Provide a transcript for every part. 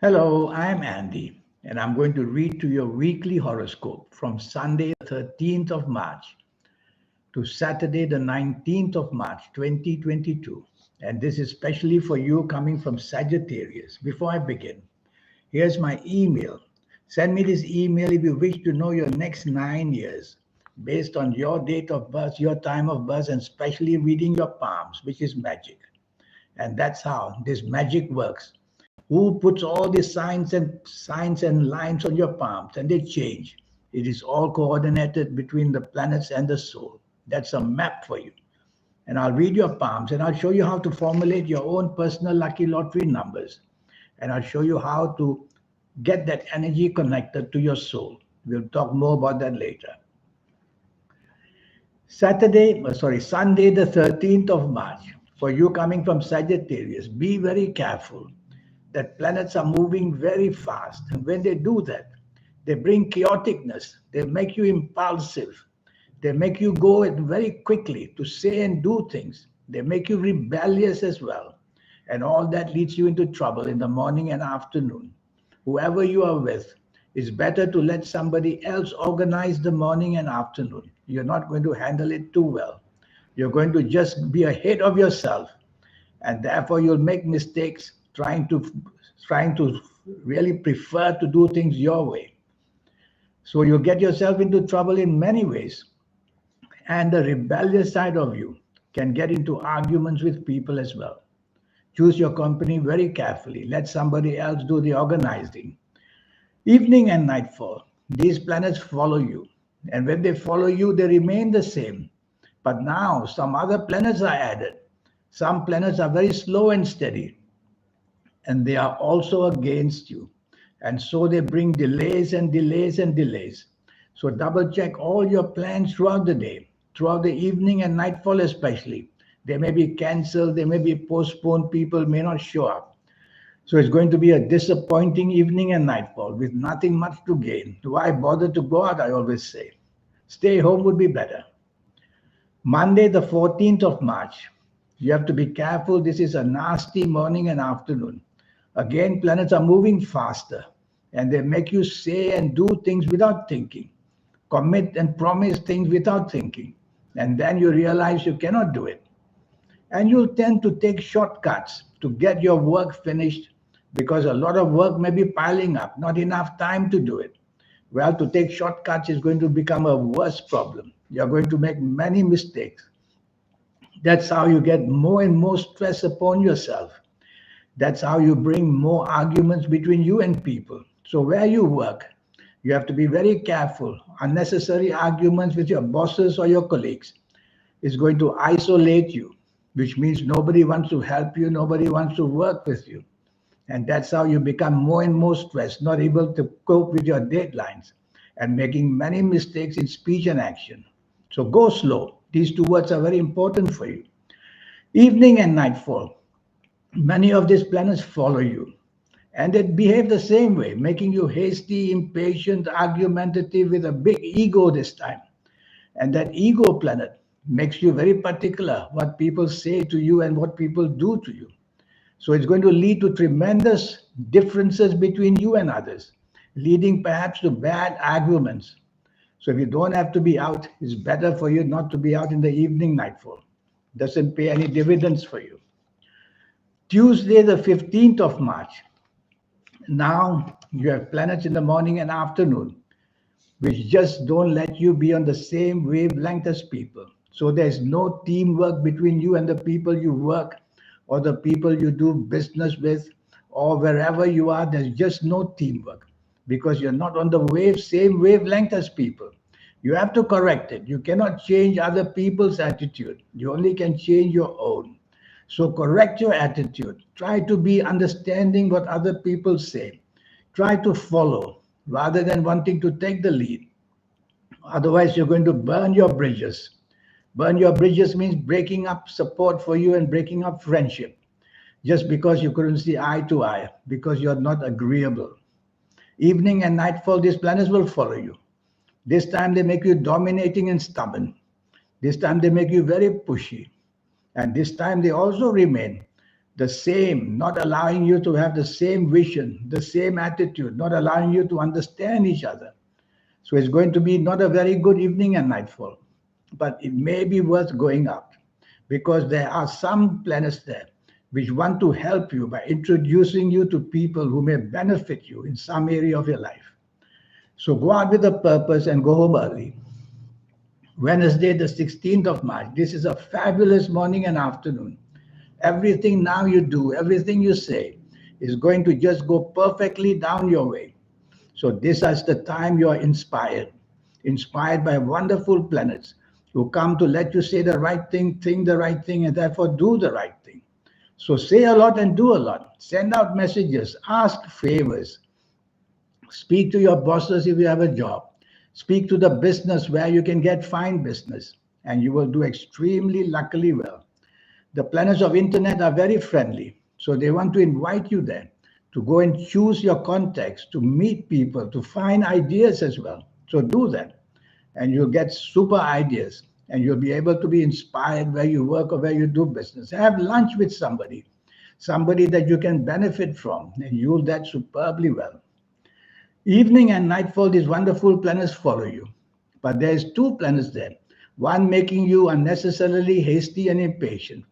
Hello, I'm Andy, and I'm going to read to your weekly horoscope from Sunday, 13th of March to Saturday, the 19th of March, 2022. And this is especially for you coming from Sagittarius. Before I begin, here's my email. Send me this email if you wish to know your next 9 years based on your date of birth, your time of birth, and especially reading your palms, which is magic. And that's how this magic works. Who puts all these signs and lines on your palms and they change? It is all coordinated between the planets and the soul. That's a map for you. And I'll read your palms and I'll show you how to formulate your own personal lucky lottery numbers. And I'll show you how to get that energy connected to your soul. We'll talk more about that later. Sunday, the 13th of March. For you coming from Sagittarius, be very careful that planets are moving very fast. And when they do that, they bring chaoticness. They make you impulsive. They make you go very quickly to say and do things. They make you rebellious as well. And all that leads you into trouble in the morning and afternoon. Whoever you are with, it's better to let somebody else organize the morning and afternoon. You're not going to handle it too well. You're going to just be ahead of yourself, and therefore you'll make mistakes trying to really prefer to do things your way. So you'll get yourself into trouble in many ways. And the rebellious side of you can get into arguments with people as well. Choose your company very carefully. Let somebody else do the organizing. Evening and nightfall, these planets follow you. And when they follow you, they remain the same. But now some other planets are added. Some planets are very slow and steady, and they are also against you. And so they bring delays and delays and delays. So double check all your plans throughout the day, throughout the evening and nightfall especially. They may be canceled, they may be postponed, people may not show up. So it's going to be a disappointing evening and nightfall with nothing much to gain. Why bother to go out, I always say. Stay home would be better. Monday, the 14th of March. You have to be careful. This is a nasty morning and afternoon. Again, planets are moving faster and they make you say and do things without thinking, commit and promise things without thinking. And then you realize you cannot do it. And you'll tend to take shortcuts to get your work finished because a lot of work may be piling up, not enough time to do it. Well, to take shortcuts is going to become a worse problem. You're going to make many mistakes. That's how you get more and more stress upon yourself. That's how you bring more arguments between you and people. So where you work, you have to be very careful. Unnecessary arguments with your bosses or your colleagues is going to isolate you, which means nobody wants to help you, nobody wants to work with you. And that's how you become more and more stressed, not able to cope with your deadlines and making many mistakes in speech and action. So go slow. These two words are very important for you. Evening and nightfall. Many of these planets follow you and they behave the same way, making you hasty, impatient, argumentative with a big ego this time. And that ego planet makes you very particular what people say to you and what people do to you. So it's going to lead to tremendous differences between you and others, leading perhaps to bad arguments. So if you don't have to be out, it's better for you not to be out in the evening nightfall. Doesn't pay any dividends for you. Tuesday, the 15th of March. Now you have planets in the morning and afternoon, which just don't let you be on the same wavelength as people. So there's no teamwork between you and the people you work or the people you do business with or wherever you are. There's just no teamwork because you're not on the same wavelength as people. You have to correct it. You cannot change other people's attitude. You only can change your own. So correct your attitude. Try to be understanding what other people say. Try to follow rather than wanting to take the lead. Otherwise, you're going to burn your bridges. Burn your bridges means breaking up support for you and breaking up friendship just because you couldn't see eye to eye, because you're not agreeable. Evening and nightfall, these planets will follow you. This time they make you dominating and stubborn. This time they make you very pushy. And this time they also remain the same, not allowing you to have the same vision, the same attitude, not allowing you to understand each other. So it's going to be not a very good evening and nightfall, but it may be worth going out because there are some planets there which want to help you by introducing you to people who may benefit you in some area of your life. So go out with a purpose and go home early. Wednesday, the 16th of March. This is a fabulous morning and afternoon. Everything now you do, everything you say is going to just go perfectly down your way. So this is the time you are inspired by wonderful planets who come to let you say the right thing, think the right thing, and therefore do the right thing. So say a lot and do a lot. Send out messages, ask favors, speak to your bosses if you have a job. Speak to the business where you can get fine business, and you will do extremely luckily well. The planets of internet are very friendly, so they want to invite you there to go and choose your contacts, to meet people, to find ideas as well. So do that, and you'll get super ideas, and you'll be able to be inspired where you work or where you do business. Have lunch with somebody that you can benefit from, and you'll do that superbly well. Evening and nightfall, these wonderful planets follow you. But there's two planets there. One making you unnecessarily hasty and impatient.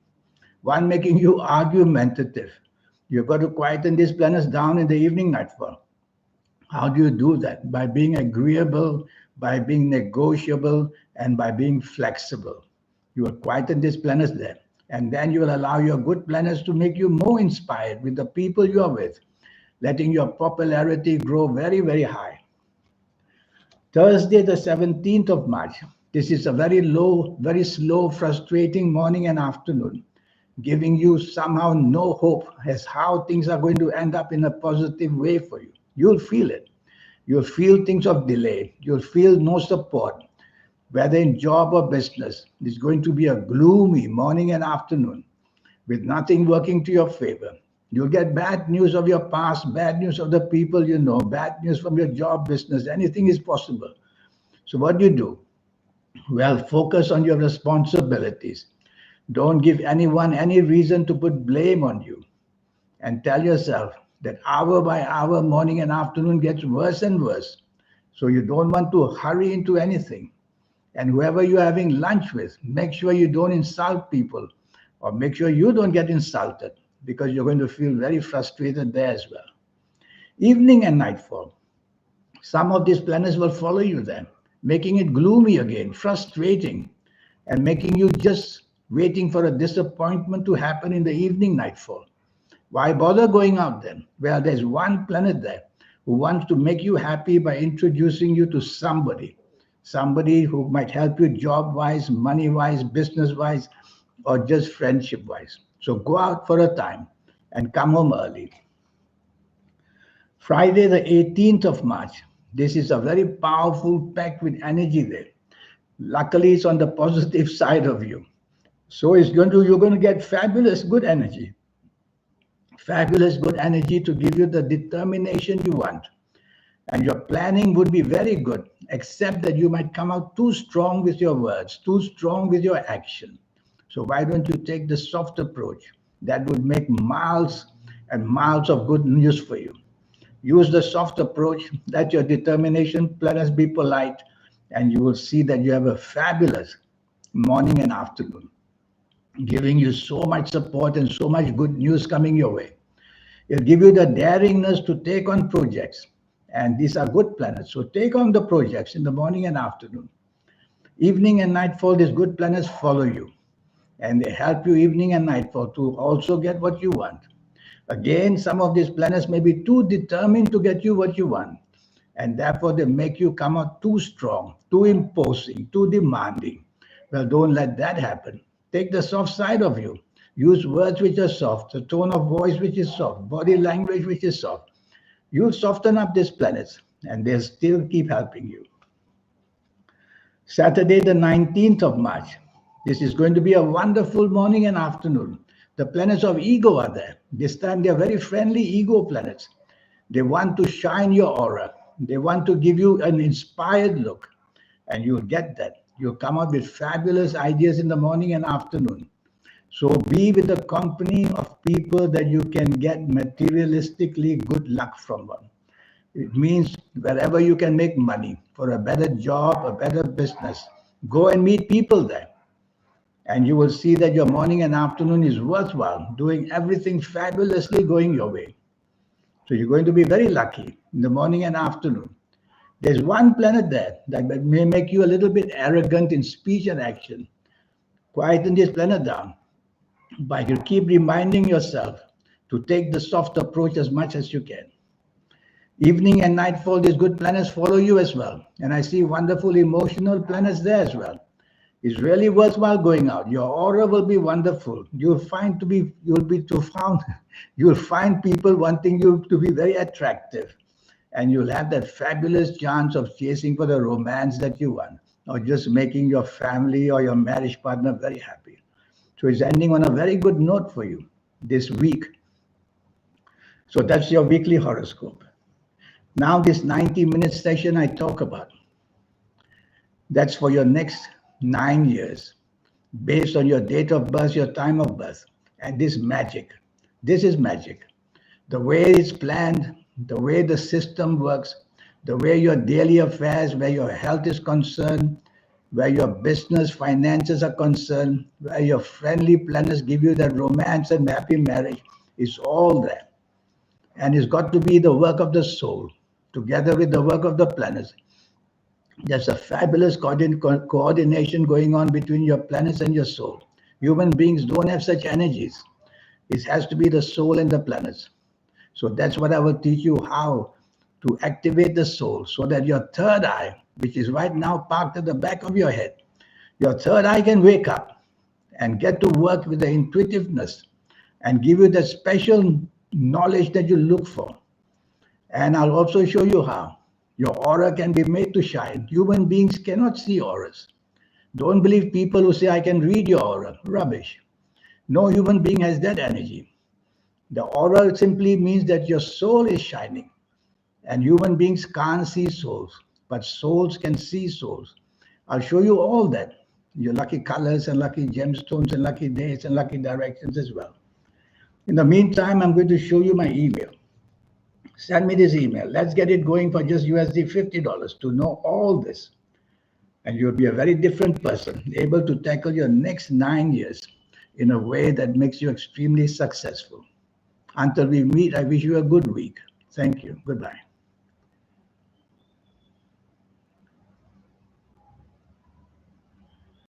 One making you argumentative. You've got to quieten these planets down in the evening nightfall. How do you do that? By being agreeable, by being negotiable, and by being flexible. You will quieten these planets there. And then you will allow your good planets to make you more inspired with the people you are with, letting your popularity grow very, very high. Thursday, the 17th of March. This is a very low, very slow, frustrating morning and afternoon, giving you somehow no hope as how things are going to end up in a positive way for you. You'll feel it. You'll feel things of delay. You'll feel no support, whether in job or business. It's going to be a gloomy morning and afternoon with nothing working to your favor. You'll get bad news of your past, bad news of the people you know, bad news from your job, business. Anything is possible. So what do you do? Well, focus on your responsibilities. Don't give anyone any reason to put blame on you. And tell yourself that hour by hour, morning and afternoon gets worse and worse. So you don't want to hurry into anything. And whoever you're having lunch with, make sure you don't insult people, or make sure you don't get insulted, because you're going to feel very frustrated there as well. Evening and nightfall. Some of these planets will follow you then, making it gloomy again, frustrating, and making you just waiting for a disappointment to happen in the evening nightfall. Why bother going out then? Well, there's one planet there who wants to make you happy by introducing you to somebody who might help you job-wise, money-wise, business-wise, or just friendship-wise. So go out for a time and come home early. Friday, the 18th of March. This is a very powerful pact with energy there. Luckily, it's on the positive side of you. So you're going to get fabulous good energy. Fabulous good energy to give you the determination you want. And your planning would be very good, except that you might come out too strong with your words, too strong with your action. So why don't you take the soft approach? That would make miles and miles of good news for you. Use the soft approach, let your determination planets be polite, and you will see that you have a fabulous morning and afternoon, giving you so much support and so much good news coming your way. It'll give you the daringness to take on projects. And these are good planets. So take on the projects in the morning and afternoon. Evening and nightfall, these good planets follow you. And they help you evening and nightfall to also get what you want. Again, some of these planets may be too determined to get you what you want. And therefore, they make you come out too strong, too imposing, too demanding. Well, don't let that happen. Take the soft side of you. Use words which are soft, a tone of voice which is soft, body language which is soft. You'll soften up these planets, and they'll still keep helping you. Saturday, the 19th of March. This is going to be a wonderful morning and afternoon. The planets of ego are there. This time, they're very friendly ego planets. They want to shine your aura. They want to give you an inspired look, and you'll get that. You'll come out with fabulous ideas in the morning and afternoon. So be with the company of people that you can get materialistically good luck from one. It means wherever you can make money for a better job, a better business, go and meet people there. And you will see that your morning and afternoon is worthwhile, doing everything fabulously going your way. So you're going to be very lucky in the morning and afternoon. There's one planet there that may make you a little bit arrogant in speech and action. Quieten this planet down. But you keep reminding yourself to take the soft approach as much as you can. Evening and nightfall, these good planets follow you as well. And I see wonderful emotional planets there as well. It's really worthwhile going out. Your aura will be wonderful. You'll find you'll find people wanting you to be very attractive. And you'll have that fabulous chance of chasing for the romance that you want, or just making your family or your marriage partner very happy. So it's ending on a very good note for you this week. So that's your weekly horoscope. Now this 90-minute session I talk about, that's for your next 9 years, based on your date of birth, your time of birth. And this is magic. The way it's planned, the way the system works, the way your daily affairs, where your health is concerned, where your business finances are concerned, where your friendly planets give you that romance and happy marriage, is all there. And it's got to be the work of the soul, together with the work of the planets. There's a fabulous coordination going on between your planets and your soul. Human beings don't have such energies. It has to be the soul and the planets. So that's what I will teach you, how to activate the soul so that your third eye, which is right now parked at the back of your head, your third eye can wake up and get to work with the intuitiveness and give you that special knowledge that you look for. And I'll also show you how your aura can be made to shine. Human beings cannot see auras. Don't believe people who say, I can read your aura. Rubbish. No human being has that energy. The aura simply means that your soul is shining. And human beings can't see souls, but souls can see souls. I'll show you all that. Your lucky colors and lucky gemstones and lucky days and lucky directions as well. In the meantime, I'm going to show you my email. Send me this email. Let's get it going for just USD $50 to know all this. And you'll be a very different person, able to tackle your next 9 years in a way that makes you extremely successful. Until we meet, I wish you a good week. Thank you. Goodbye.